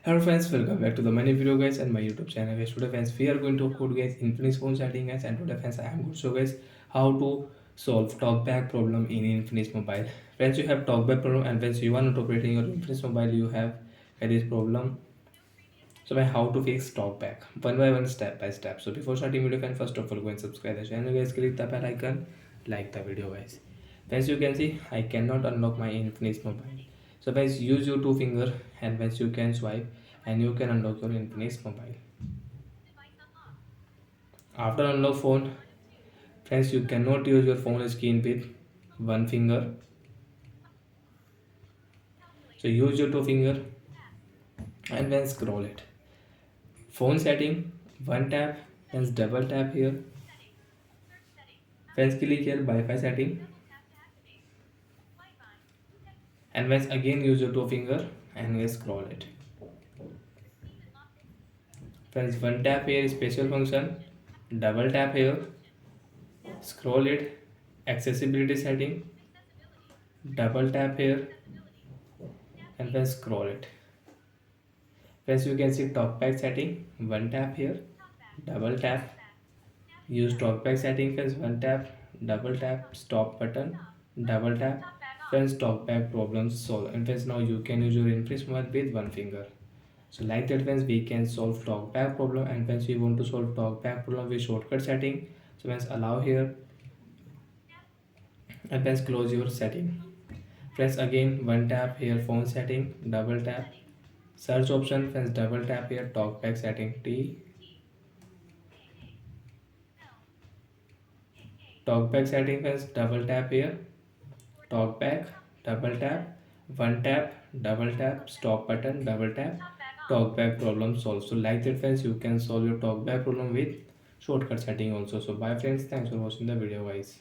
Hello friends, welcome back to the many video guys and my YouTube channel guys. Today friends, we are going to code guys Infinix phone setting guys, and today friends I am going to show guys how to solve talkback problem in Infinix mobile. Friends, you have talkback problem, and friends you are not operating your Infinix mobile, you have this problem. So by how to fix talkback one by one, step by step. So before starting video, can first of all go and subscribe the channel guys, click the bell icon, like the video guys. As you can see, I cannot unlock my Infinix mobile. So guys, use your two finger, and once you can swipe and you can unlock your Infinix mobile. After unlock phone, friends, you cannot use your phone screen with one finger. So use your two finger and then scroll it. Phone setting, one tap, then double tap here. Friends, click here Wi-Fi setting, and once again use your two finger and scroll it. Friends, one tap here special function, double tap here, scroll it, accessibility setting, double tap here, and then scroll it. Friends, you can see talkback setting, one tap here, double tap, use talkback setting. Friends, one tap, double tap, stop button, double tap. Friends, talkback problems solved. And friends, now you can use your infinix mode with one finger. So like that friends, we can solve talkback problem, and friends, we want to solve talkback problem with shortcut setting. So friends, allow here, and friends, close your setting. Press again one tap here, phone setting, double tap, search option. Friends, double tap here, talkback setting, T, talkback setting. Friends, double tap here, talkback, double tap, one tap, double tap, stop button, double tap, talkback problem solved. So like that friends, you can solve your talkback problem with shortcut setting also. So bye friends, thanks for watching the video guys.